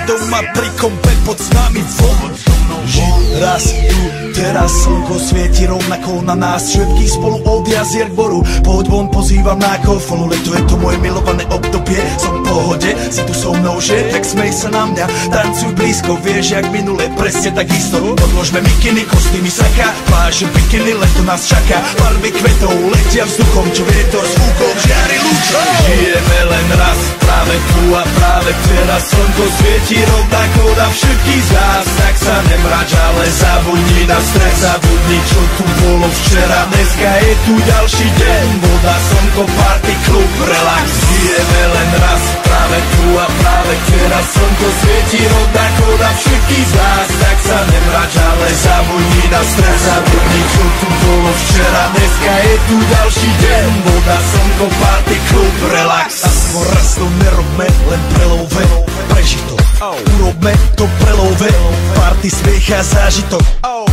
Doma pri kompe pod s nami von. Raz tu, teraz slnko svieti rovnako na nás všetkých spolu od jazier k boru. Poď von, pozývam na kofolu, leto je to moje milované obdobie. Som v pohode, si tu so mnou, že? Tak smej sa na mňa, tancuj blízko, vieš jak minule, presne tak isto. Odložme mikiny, kostýmy saka, pláže bikiny, leto nás čaká. Farby kvetov letia vzduchom, čo vietor s fúkom žiari lúčom. Žijeme len raz, práve tu a práve teraz slnko svieti rovnako na všetkých z nás. Tak sa nemrač, ale zabudni na stres, zabudni čo tu bolo včera. Dneska je tu ďalší deň, voda, slnko, party, klub, relax. Žijeme len raz, práve tu a práve teraz slnko svieti rovnako na všetkých z nás. Tak sa nemrač, ale zabudni na stres, zabudni čo tu bolo včera. Dneska je tu ďalší deň, voda, slnko, party, klub, relax. Aspoň raz to nerobme, len prelove, prežitok. Urobme to prelove, party, smiech a zážitok.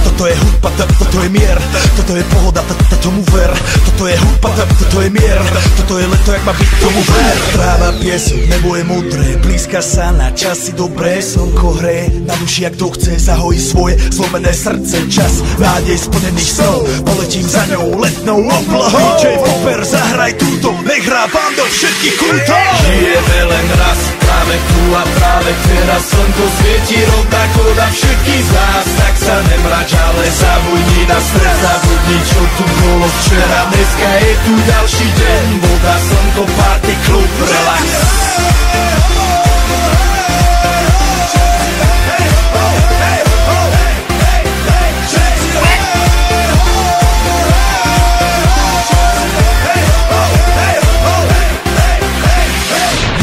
Toto je hudba, toto je mier, toto je pohoda, tomu ver. Toto je hudba, toto je mier, toto je leto, jak má byť, tomu ver. Tráva, piesok, nebo je modré, blízka sa na časy dobré. Slnko hreje na duši, jak to chce, zahojí svoje zlomené srdce. Čas nádej splnených snov, poletím za ňou letnou oblohou. DJ Popper, zahraj túto, nech hrá vám do všetkých kútov. Žijeme len raz, práve tu a práve teraz slnko svieti rovnako na všetkých z nás. Tak sa nemrač, ale zabudni na stres, zabudni čo tu bolo včera. Dneska je tu ďalší deň, voda, slnko, party, klub, relax.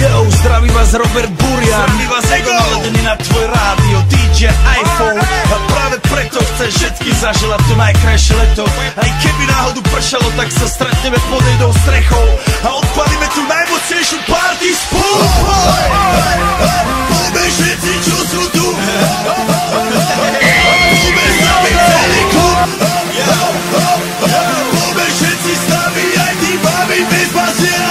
Yo, zdraví vás Robert Burian, zdraví vás Ego, naladený na tvoj rádio, DJ iPhone. A práve preto chceš všetky zaželať to najkrajšie leto. Aj keby náhodu pršalo, tak sa stretneme pod jednou strechou a odpalíme tú najmocnejšiu party spolu. Poďme všetci, čo sú tu, poďme s nami celý klub. Poďme všetci s nami, aj tí babi bez basiera.